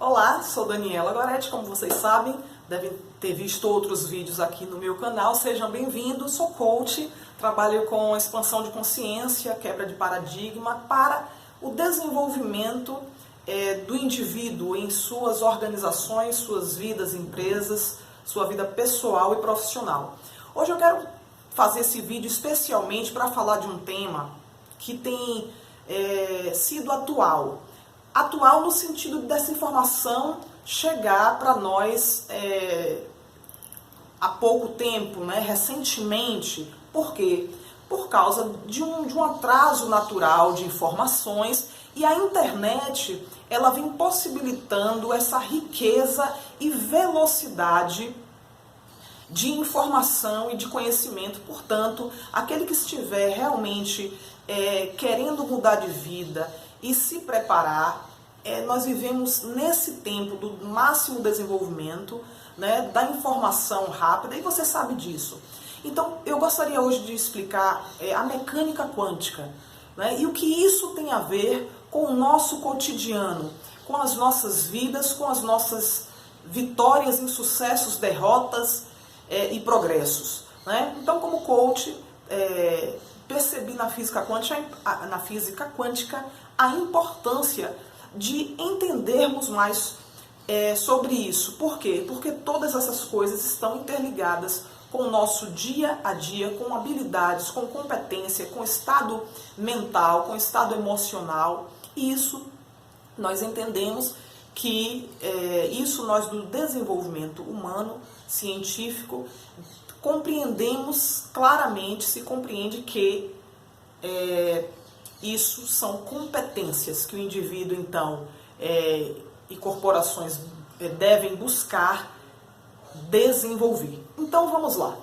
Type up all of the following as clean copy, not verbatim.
Olá, sou Daniela Goretti, como vocês sabem, devem ter visto outros vídeos aqui no meu canal, sejam bem-vindos, sou coach, trabalho com expansão de consciência, quebra de paradigma para o desenvolvimento do indivíduo em suas organizações, suas vidas, empresas, sua vida pessoal e profissional. Hoje eu quero fazer esse vídeo especialmente para falar de um tema que tem sido atual no sentido dessa informação chegar para nós há pouco tempo, recentemente. Por quê? Por causa de um atraso natural de informações, e a internet ela vem possibilitando essa riqueza e velocidade de informação e de conhecimento. Portanto, aquele que estiver realmente querendo mudar de vida e se preparar, nós vivemos nesse tempo do máximo desenvolvimento, da informação rápida, e você sabe disso. Então, eu gostaria hoje de explicar a mecânica quântica, e o que isso tem a ver com o nosso cotidiano, com as nossas vidas, com as nossas vitórias, insucessos, derrotas e progressos. Então, como coach, percebi na física quântica a importância de entendermos mais sobre isso. Por quê? Porque todas essas coisas estão interligadas com o nosso dia a dia, com habilidades, com competência, com estado mental, com estado emocional. E isso nós entendemos que isso nós do desenvolvimento humano, científico, compreendemos claramente, se compreende que isso são competências que o indivíduo, então, e corporações devem buscar desenvolver. Então, vamos lá.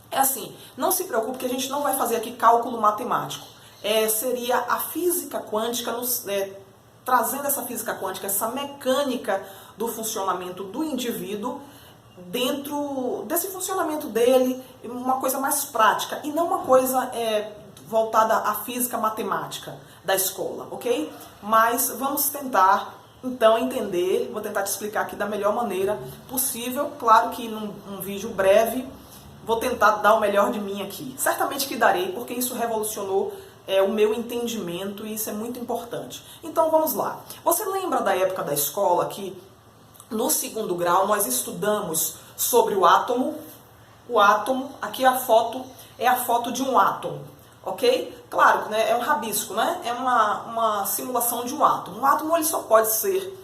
É assim, não se preocupe que a gente não vai fazer aqui cálculo matemático. Seria a física quântica, trazendo essa física quântica, essa mecânica do funcionamento do indivíduo, dentro desse funcionamento dele, uma coisa mais prática, e não uma coisa voltada à física matemática da escola, ok? Mas vamos tentar, então, entender, vou tentar te explicar aqui da melhor maneira possível. Claro que num vídeo breve, vou tentar dar o melhor de mim aqui. Certamente que darei, porque isso revolucionou o meu entendimento, e isso é muito importante. Então, vamos lá. Você lembra da época da escola que no segundo grau nós estudamos sobre o átomo? O átomo, aqui a foto é a foto de um átomo, ok? Claro, é um rabisco, é uma simulação de um átomo. Um átomo ele só pode ser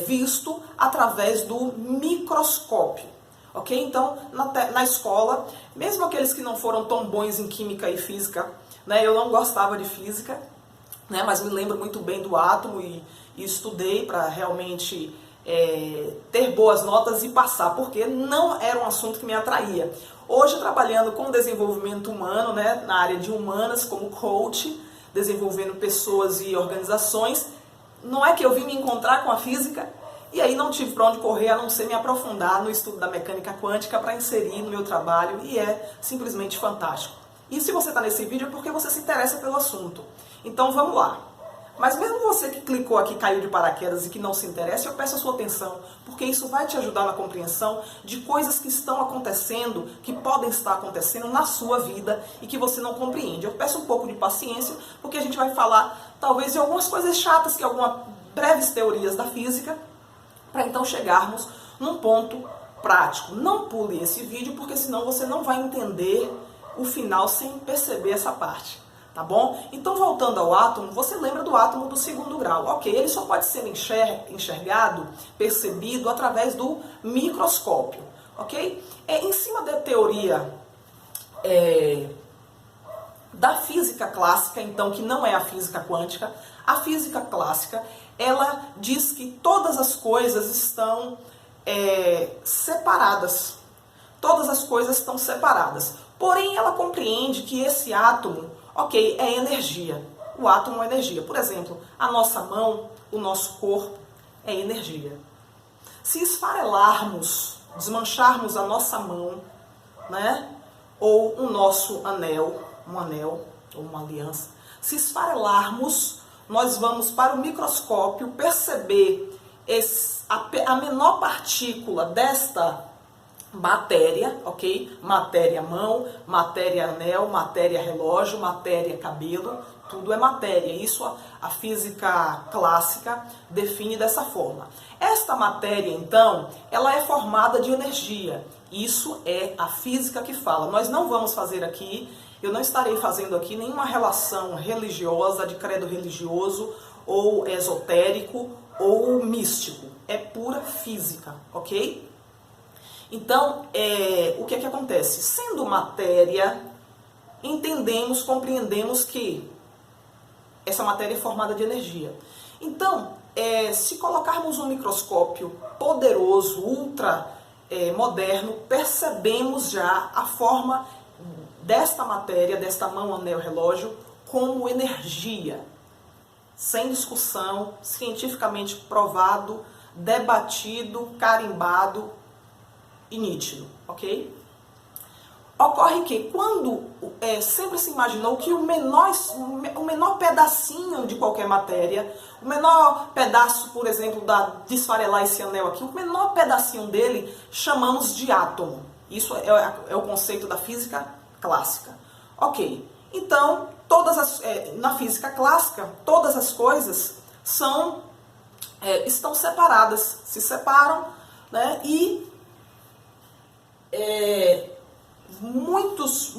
visto através do microscópio, ok? Então, na escola, mesmo aqueles que não foram tão bons em química e física, eu não gostava de física, mas me lembro muito bem do átomo e estudei para realmente ter boas notas e passar, porque não era um assunto que me atraía. Hoje, trabalhando com desenvolvimento humano, na área de humanas, como coach, desenvolvendo pessoas e organizações, não é que eu vim me encontrar com a física, e aí não tive para onde correr, a não ser me aprofundar no estudo da mecânica quântica para inserir no meu trabalho, e é simplesmente fantástico. E se você está nesse vídeo é porque você se interessa pelo assunto. Então vamos lá. Mas mesmo você que clicou aqui, caiu de paraquedas e que não se interessa, eu peço a sua atenção, porque isso vai te ajudar na compreensão de coisas que estão acontecendo, que podem estar acontecendo na sua vida e que você não compreende. Eu peço um pouco de paciência, porque a gente vai falar talvez de algumas coisas chatas, que algumas breves teorias da física, para então chegarmos num ponto prático. Não pule esse vídeo, porque senão você não vai entender o final sem perceber essa parte. Tá bom? Então, voltando ao átomo, você lembra do átomo do segundo grau. Ok, ele só pode ser enxergado, percebido através do microscópio. Ok? Em cima da teoria da física clássica, então, que não é a física quântica, a física clássica, ela diz que todas as coisas estão separadas. Todas as coisas estão separadas. Porém, ela compreende que esse átomo, ok, é energia. O átomo é energia. Por exemplo, a nossa mão, o nosso corpo, é energia. Se esfarelarmos, desmancharmos a nossa mão, ou o nosso anel, um anel ou uma aliança, se esfarelarmos, nós vamos para o microscópio perceber a menor partícula desta matéria, ok? Matéria mão, matéria anel, matéria relógio, matéria cabelo, tudo é matéria. Isso a física clássica define dessa forma. Esta matéria, então, ela é formada de energia. Isso é a física que fala. Nós não vamos fazer aqui, eu não estarei fazendo aqui nenhuma relação religiosa, de credo religioso, ou esotérico, ou místico. É pura física, ok? Então, o que é que acontece? Sendo matéria, entendemos, compreendemos que essa matéria é formada de energia. Então, se colocarmos um microscópio poderoso, ultra moderno, percebemos já a forma desta matéria, desta mão, anel, relógio, como energia. Sem discussão, cientificamente provado, debatido, carimbado e nítido, ok? Ocorre que quando sempre se imaginou que o menor pedacinho de qualquer matéria, o menor pedaço, por exemplo, de esfarelar esse anel aqui, o menor pedacinho dele chamamos de átomo. Isso é o conceito da física clássica. Ok, então na física clássica, todas as coisas estão separadas, se separam, né, e muitas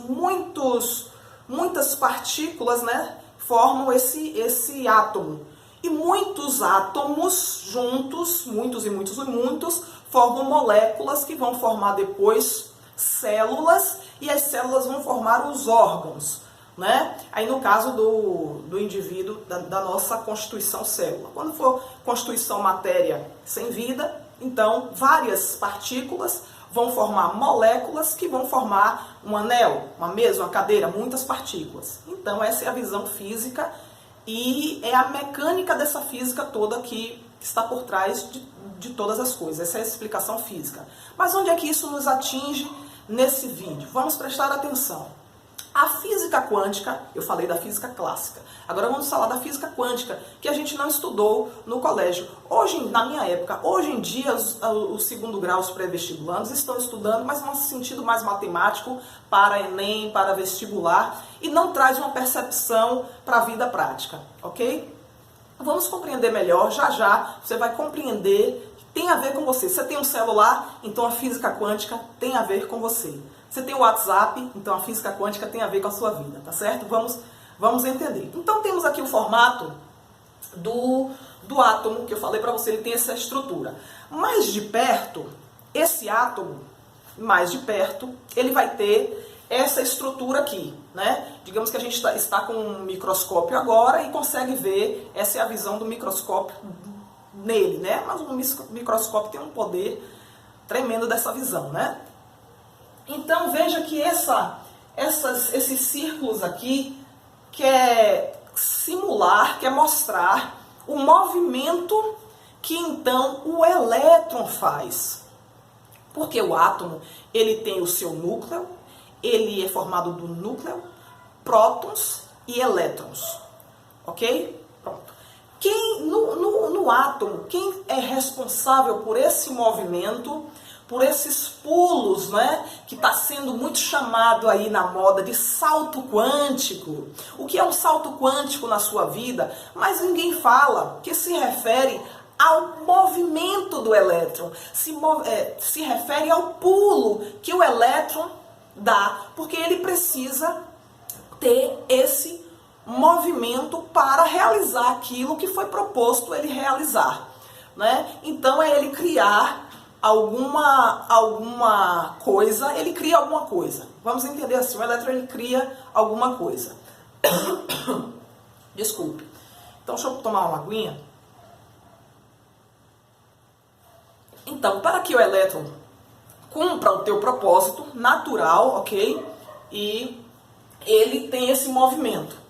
partículas, né, formam esse átomo. E muitos átomos juntos, muitos, formam moléculas que vão formar depois células, e as células vão formar os órgãos, né? Aí no caso do indivíduo, da nossa constituição célula. Quando for constituição matéria sem vida, então várias partículas vão formar moléculas que vão formar um anel, uma mesa, uma cadeira, muitas partículas. Então essa é a visão física e é a mecânica dessa física toda que está por trás de todas as coisas. Essa é a explicação física. Mas onde é que isso nos atinge nesse vídeo? Vamos prestar atenção. A física quântica, eu falei da física clássica, agora vamos falar da física quântica, que a gente não estudou no colégio. Hoje, na minha época, hoje em dia, os segundo grau, os pré-vestibulandos estão estudando, mas num sentido mais matemático, para Enem, para vestibular, e não traz uma percepção para a vida prática, ok? Vamos compreender melhor, já você vai compreender, tem a ver com você. Você tem um celular, então a física quântica tem a ver com você. Você tem o WhatsApp, então a física quântica tem a ver com a sua vida, tá certo? Vamos entender. Então temos aqui o formato do átomo, que eu falei para você, ele tem essa estrutura. Mais de perto, esse átomo, mais de perto, ele vai ter essa estrutura aqui, né? Digamos que a gente está com um microscópio agora e consegue ver, essa é a visão do microscópio nele, né? Mas o microscópio tem um poder tremendo dessa visão, né? Então veja que esses círculos aqui quer simular, quer mostrar o movimento que então o elétron faz. Porque o átomo, ele tem o seu núcleo, ele é formado do núcleo, prótons e elétrons. Ok? Pronto. No átomo, quem é responsável por esse movimento, por esses pulos, né, que está sendo muito chamado aí na moda de salto quântico. O que é um salto quântico na sua vida? Mas ninguém fala, que se refere ao movimento do elétron, se refere ao pulo que o elétron dá, porque ele precisa ter esse movimento para realizar aquilo que foi proposto ele realizar, né? Então é ele criar alguma coisa, ele cria alguma coisa. Vamos entender assim, o elétron ele cria alguma coisa. Desculpe. Então deixa eu tomar uma aguinha. Então, para que o elétron cumpra o teu propósito natural, ok? E ele tem esse movimento.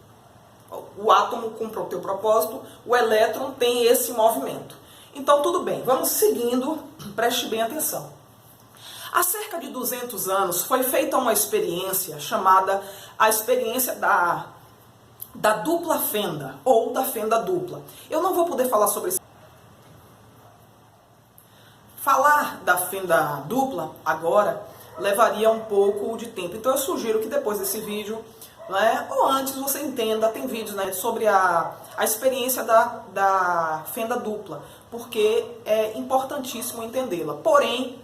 O átomo cumpre o teu propósito, o elétron tem esse movimento. Então, tudo bem, vamos seguindo, preste bem atenção. Há cerca de 200 anos foi feita uma experiência chamada a experiência da dupla fenda, ou da fenda dupla. Eu não vou poder falar sobre isso. fenda dupla, agora, levaria um pouco de tempo. Então eu sugiro que depois desse vídeo, né, ou antes, você entenda, tem vídeos, né, sobre a experiência da fenda dupla, porque é importantíssimo entendê-la. Porém,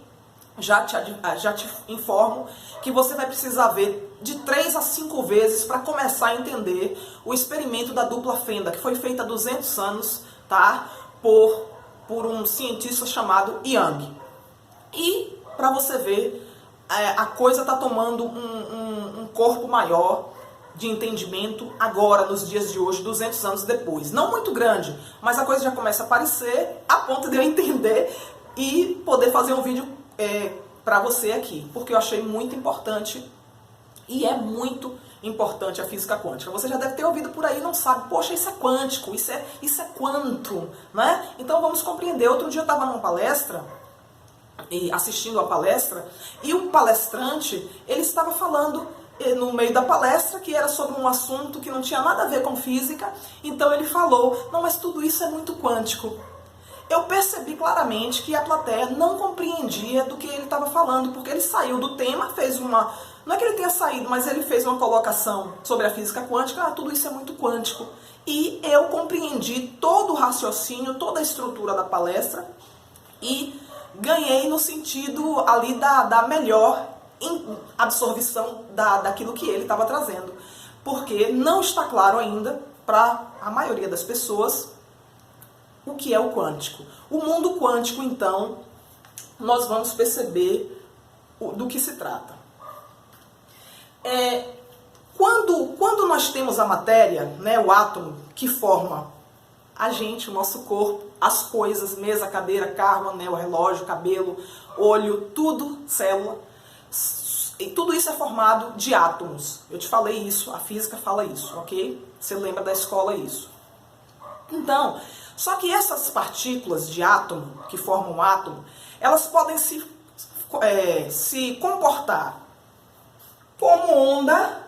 já te informo que você vai precisar ver de 3 a 5 vezes para começar a entender o experimento da dupla fenda, que foi feita há 200 anos, tá? Por um cientista chamado Young. E, para você ver, a coisa está tomando um corpo maior de entendimento agora, nos dias de hoje, 200 anos depois. Não muito grande, mas a coisa já começa a aparecer a ponto de eu entender e poder fazer um vídeo para você aqui, porque eu achei muito importante, e é muito importante a física quântica. Você já deve ter ouvido por aí e não sabe, poxa, isso é quântico, isso é quantum, né? Então vamos compreender. Outro dia eu estava numa palestra, assistindo a palestra, e o palestrante, ele estava falando no meio da palestra que era sobre um assunto que não tinha nada a ver com física, então ele falou, não, mas tudo isso é muito quântico. Eu percebi claramente que a plateia não compreendia do que ele estava falando, porque ele saiu do tema, fez uma... Não é que ele tenha saído, mas ele fez uma colocação sobre a física quântica, tudo isso é muito quântico. E eu compreendi todo o raciocínio, toda a estrutura da palestra e ganhei no sentido ali da melhor absorção daquilo que ele estava trazendo. Porque não está claro ainda, para a maioria das pessoas, o que é o quântico. O mundo quântico, então, nós vamos perceber do que se trata. Quando nós temos a matéria, né, o átomo, que forma a gente, o nosso corpo, as coisas, mesa, cadeira, carro, anel, relógio, cabelo, olho, tudo, célula, e tudo isso é formado de átomos. Eu te falei isso, a física fala isso, ok? Você lembra da escola isso. Então, só que essas partículas de átomo, que formam um átomo, elas podem se comportar como onda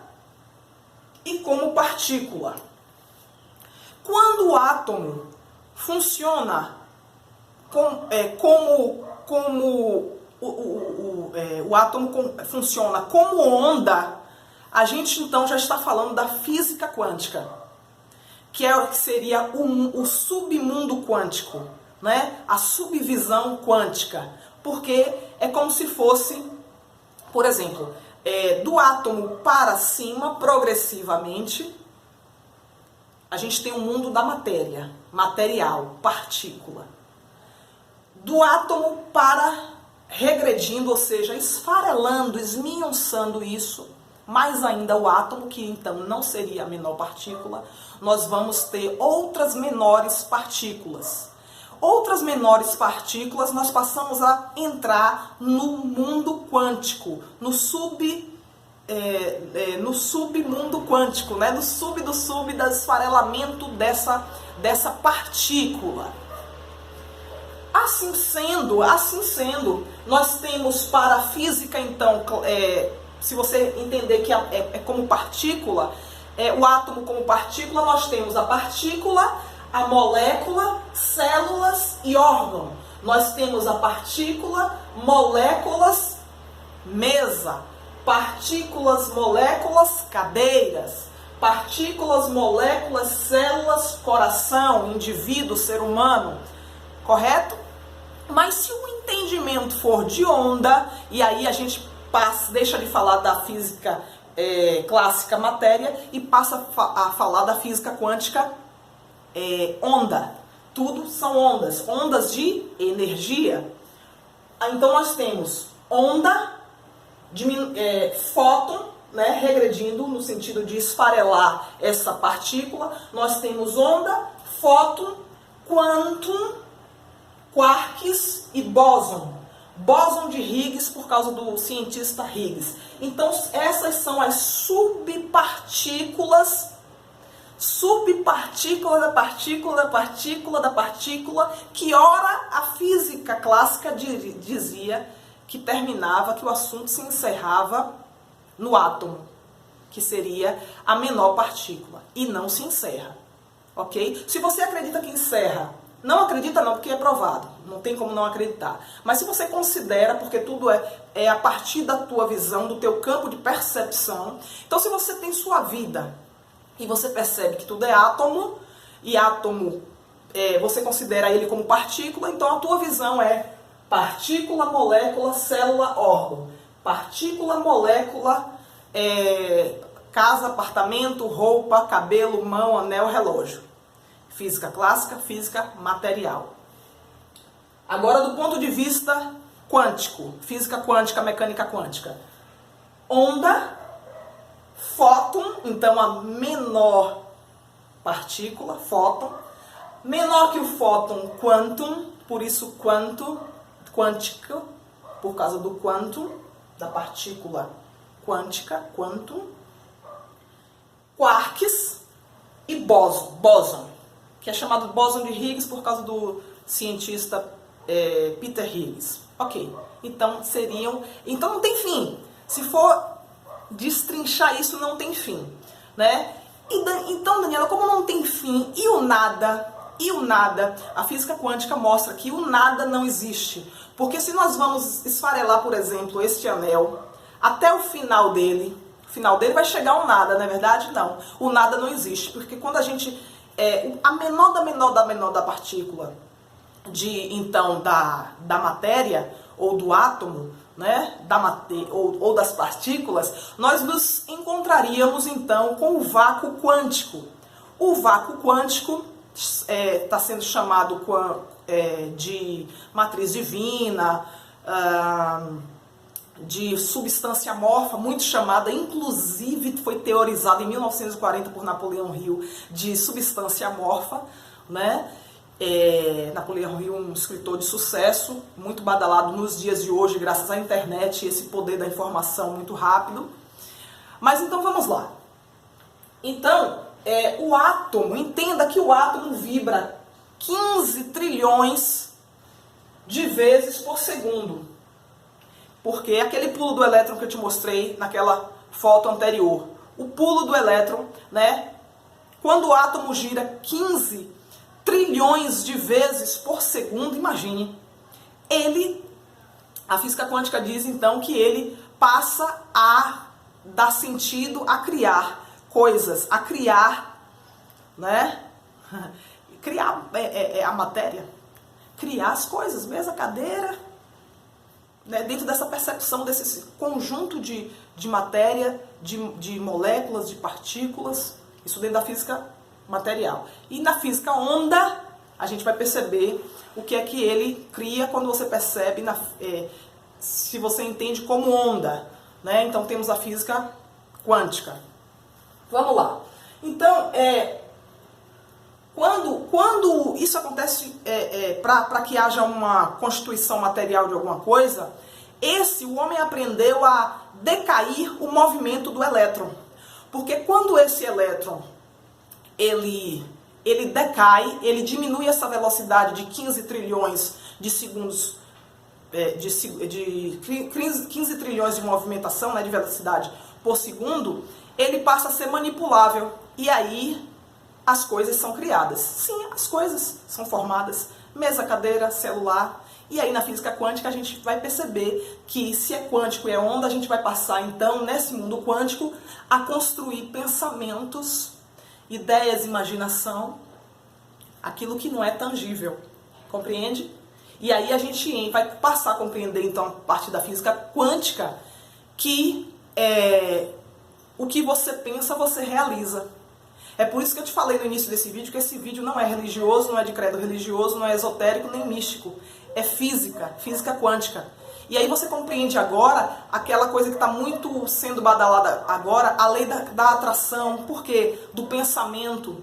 e como partícula. Quando o átomo funciona o átomo funciona como onda, a gente então já está falando da física quântica, que seria o submundo quântico, né? A subvisão quântica, porque é como se fosse, por exemplo, do átomo para cima, progressivamente, a gente tem o mundo da matéria, material, partícula. Do átomo para regredindo, ou seja, esfarelando, esmiuçando isso, mais ainda o átomo, que então não seria a menor partícula, nós vamos ter outras menores partículas. Outras menores partículas, nós passamos a entrar no mundo quântico, no submundo quântico, né? No sub do esfarelamento dessa partícula. Assim sendo, nós temos para a física, então, se você entender que é como partícula, o átomo como partícula, nós temos a partícula, a molécula, células e órgão. Nós temos a partícula, moléculas, mesa, partículas, moléculas, cadeiras, partículas, moléculas, células, coração, indivíduo, ser humano, correto? Mas se o entendimento for de onda, e aí a gente deixa de falar da física clássica matéria e passa a falar da física quântica onda. Tudo são ondas, ondas de energia. Então nós temos onda, fóton, né, regredindo no sentido de esfarelar essa partícula. Nós temos onda, fóton, quantum, quarks e bóson. Bóson de Higgs por causa do cientista Higgs. Então essas são as subpartículas da partícula, da partícula, da partícula, que ora a física clássica dizia que terminava, que o assunto se encerrava no átomo, que seria a menor partícula, e não se encerra, ok? Se você acredita que encerra Não acredita não, porque é provado. Não tem como não acreditar. Mas se você considera, porque tudo é a partir da tua visão, do teu campo de percepção. Então se você tem sua vida e você percebe que tudo é átomo, e átomo você considera ele como partícula, então a tua visão é partícula, molécula, célula, órgão. Partícula, molécula, casa, apartamento, roupa, cabelo, mão, anel, relógio. Física clássica, física material. Agora, do ponto de vista quântico, física quântica, mecânica quântica. Onda, fóton, então a menor partícula, fóton. Menor que o fóton, quantum, por isso quântico, por causa do quantum, da partícula quântica, quantum. Quarks e bóson, que é chamado bóson de Higgs por causa do cientista Peter Higgs. Ok, então então não tem fim. Se for destrinchar isso, não tem fim, né? Então, Daniela, como não tem fim, e o nada, a física quântica mostra que o nada não existe. Porque se nós vamos esfarelar, por exemplo, este anel, até o final dele vai chegar ao nada, não é verdade? Não, o nada não existe, porque quando a gente, a menor da partícula, então da matéria, ou do átomo, né, ou das partículas, nós nos encontraríamos então com o vácuo quântico. O vácuo quântico está sendo chamado de matriz divina, de substância amorfa, muito chamada, inclusive foi teorizada em 1940 por Napoleão Hill, de substância amorfa, né? Napoleão Hill, um escritor de sucesso, muito badalado nos dias de hoje, graças à internet e esse poder da informação muito rápido. Mas então vamos lá. Então, o átomo, entenda que o átomo vibra 15 trilhões de vezes por segundo. Porque aquele pulo do elétron que eu te mostrei naquela foto anterior, o pulo do elétron, né? Quando o átomo gira 15 trilhões de vezes por segundo, imagine, a física quântica diz então que ele passa a dar sentido a criar coisas, a criar, né? Criar a matéria, criar as coisas, mesa, cadeira, né? Dentro dessa percepção desse conjunto de matéria, de moléculas, de partículas, isso dentro da física material. E na física onda, a gente vai perceber o que é que ele cria quando você percebe, se você entende como onda, né? Então temos a física quântica. Vamos lá. Então, quando isso acontece para que haja uma constituição material de alguma coisa, o homem aprendeu a decair o movimento do elétron. Porque quando esse elétron ele decai, ele diminui essa velocidade de 15 trilhões de segundos, de 15 trilhões de movimentação, né, de velocidade por segundo, ele passa a ser manipulável. E aí as coisas são criadas. Sim, as coisas são formadas. Mesa, cadeira, celular. E aí na física quântica a gente vai perceber que se é quântico e é onda, a gente vai passar então, nesse mundo quântico, a construir pensamentos, ideias, imaginação, aquilo que não é tangível, compreende? E aí a gente vai passar a compreender, então, a partir da física quântica, que o que você pensa, você realiza. É por isso que eu te falei no início desse vídeo, que esse vídeo não é religioso, não é de credo religioso, não é esotérico, nem místico. É física quântica. E aí você compreende agora aquela coisa que está muito sendo badalada agora, a lei da atração. Por quê? Do pensamento,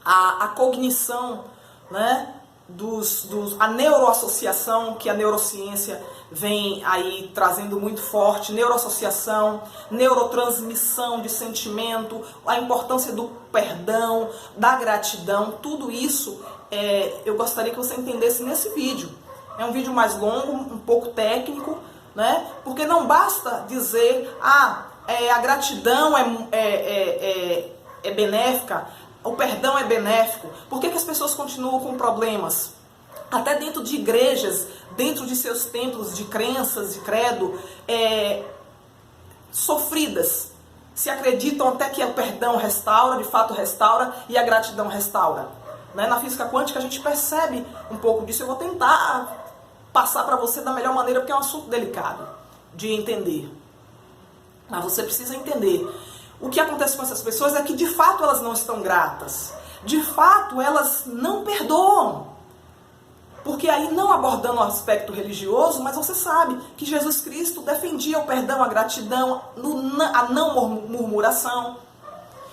a cognição, né? A neuroassociação, que a neurociência vem aí trazendo muito forte, neuroassociação, neurotransmissão de sentimento, a importância do perdão, da gratidão, tudo isso eu gostaria que você entendesse nesse vídeo. É um vídeo mais longo, um pouco técnico, né? Porque não basta dizer, a gratidão é benéfica, O perdão é benéfico. Por que as pessoas continuam com problemas? Até dentro de igrejas, dentro de seus templos de crenças, de credo, sofridas. Se acreditam até que o perdão restaura, de fato restaura, e a gratidão restaura. Né? Na física quântica a gente percebe um pouco disso. Eu vou tentar passar para você da melhor maneira, porque é um assunto delicado de entender. Mas você precisa entender. O que acontece com essas pessoas é que de fato elas não estão gratas. De fato elas não perdoam. Porque aí não abordando o aspecto religioso, mas você sabe que Jesus Cristo defendia o perdão, a gratidão, a não murmuração.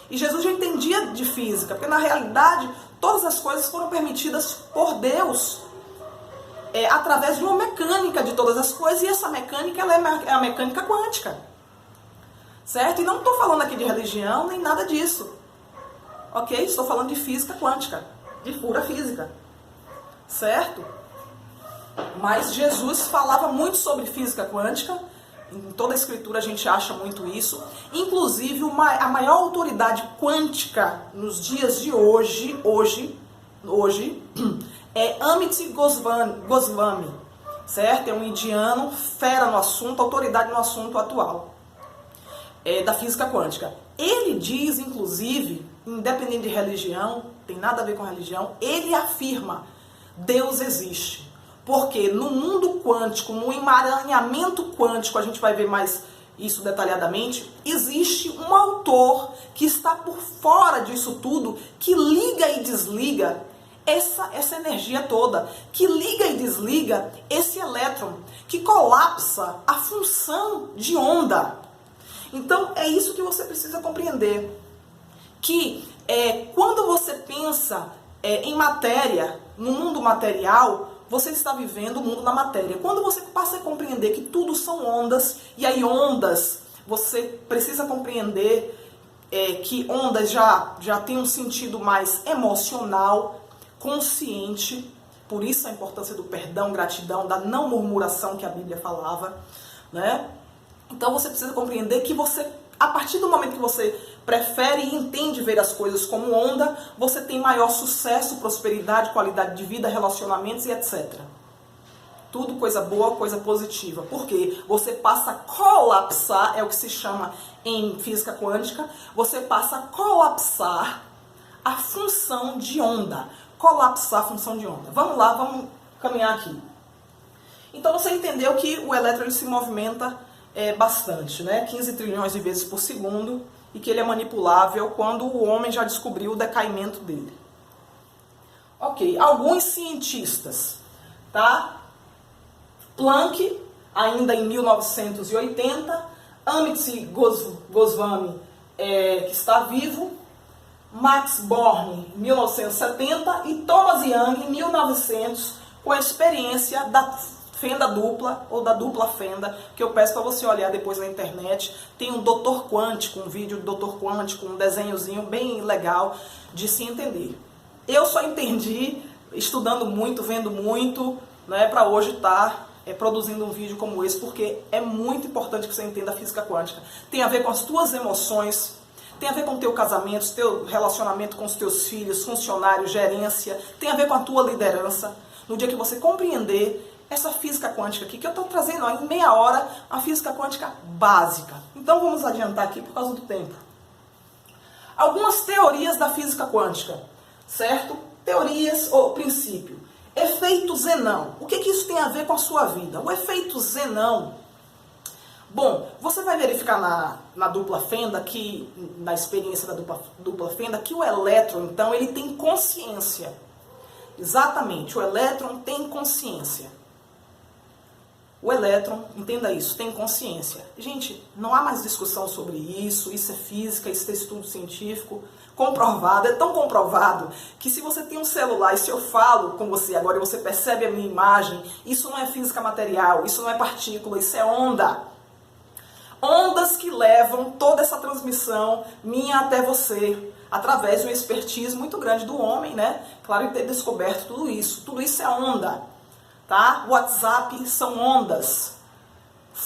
E Jesus já entendia de física, porque na realidade todas as coisas foram permitidas por Deus. Através de uma mecânica de todas as coisas, e essa mecânica ela é a mecânica quântica. Certo? E não estou falando aqui de religião, nem nada disso. Ok? Estou falando de física quântica, de pura física. Certo? Mas Jesus falava muito sobre física quântica. Em toda a escritura a gente acha muito isso. Inclusive, a maior autoridade quântica nos dias de hoje é Amit Goswami. Certo? É um indiano, fera no assunto, autoridade no assunto atual. Da física quântica. Ele diz, inclusive, independente de religião, tem nada a ver com religião, ele afirma, Deus existe. Porque no mundo quântico, no emaranhamento quântico, a gente vai ver mais isso detalhadamente, existe um autor que está por fora disso tudo, que liga e desliga essa energia toda, que liga e desliga esse elétron, que colapsa a função de onda. Então, é isso que você precisa compreender. Que quando você pensa em matéria, no mundo material, você está vivendo o mundo da matéria. Quando você passa a compreender que tudo são ondas, e aí ondas, você precisa compreender que ondas já tem um sentido mais emocional, consciente. Por isso a importância do perdão, gratidão, da não murmuração que a Bíblia falava, né? Então você precisa compreender que você, a partir do momento que você prefere e entende ver as coisas como onda, você tem maior sucesso, prosperidade, qualidade de vida, relacionamentos e etc. Tudo coisa boa, coisa positiva. Porque você passa a colapsar, é o que se chama em física quântica, você passa a colapsar a função de onda. Colapsar a função de onda. Vamos lá, vamos caminhar aqui. Então você entendeu que o elétron ele se movimenta bastante, né? 15 trilhões de vezes por segundo, e que ele é manipulável quando o homem já descobriu o decaimento dele. Ok, alguns cientistas, tá? Planck, ainda em 1980, Amit Goswami, que está vivo, Max Born, em 1970, e Thomas Young, em 1900, com a experiência da fenda dupla, ou da dupla fenda, que eu peço para você olhar depois na internet. Tem um Doutor Quântico, um vídeo do Doutor Quântico, um desenhozinho bem legal de se entender. Eu só entendi estudando muito, vendo muito, né, para hoje estar produzindo um vídeo como esse, porque é muito importante que você entenda a física quântica. Tem a ver com as tuas emoções, tem a ver com o teu casamento, teu relacionamento com os teus filhos, funcionários, gerência, tem a ver com a tua liderança. No dia que você compreender essa física quântica aqui, que eu estou trazendo em meia hora, a física quântica básica. Então vamos adiantar aqui por causa do tempo. Algumas teorias da física quântica, certo? Teorias ou princípio. Efeito Zenão. O que isso tem a ver com a sua vida? O efeito Zenão. Bom, você vai verificar na dupla fenda, que, na experiência da dupla fenda, que o elétron, então, ele tem consciência. Exatamente, o elétron tem consciência. O elétron, entenda isso, tem consciência. Gente, não há mais discussão sobre isso, isso é física, isso é estudo científico, comprovado, é tão comprovado, que se você tem um celular e se eu falo com você agora e você percebe a minha imagem, isso não é física material, isso não é partícula, isso é onda. Ondas que levam toda essa transmissão minha até você, através de uma expertise muito grande do homem, né? Claro, em ter descoberto tudo isso. Tudo isso é onda, tá? WhatsApp são ondas.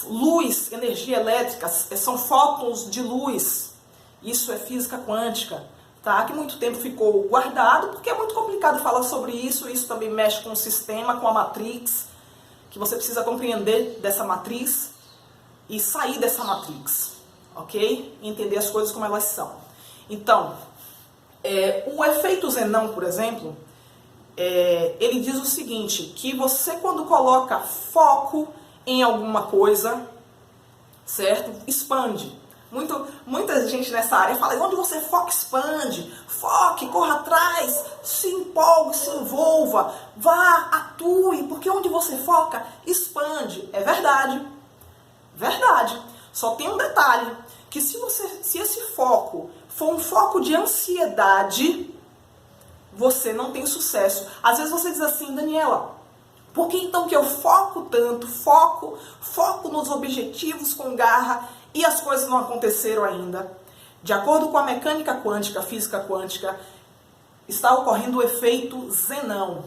Luz, energia elétrica, são fótons de luz. Isso é física quântica, tá? Que muito tempo ficou guardado, porque é muito complicado falar sobre isso. Isso também mexe com o sistema, com a matrix, que você precisa compreender dessa matriz e sair dessa matrix, ok? Entender as coisas como elas são. Então, o efeito Zenão, por exemplo, ele diz o seguinte, que você quando coloca foco em alguma coisa, certo? Expande. Muita gente nessa área fala, onde você foca, expande. Foque, corra atrás, se empolgue, se envolva, vá, atue, porque onde você foca, expande. É verdade. Verdade. Só tem um detalhe, que se esse foco for um foco de ansiedade, você não tem sucesso. Às vezes você diz assim, Daniela, por que então que eu foco tanto, foco nos objetivos com garra e as coisas não aconteceram ainda? De acordo com a mecânica quântica, a física quântica, está ocorrendo o efeito Zenão.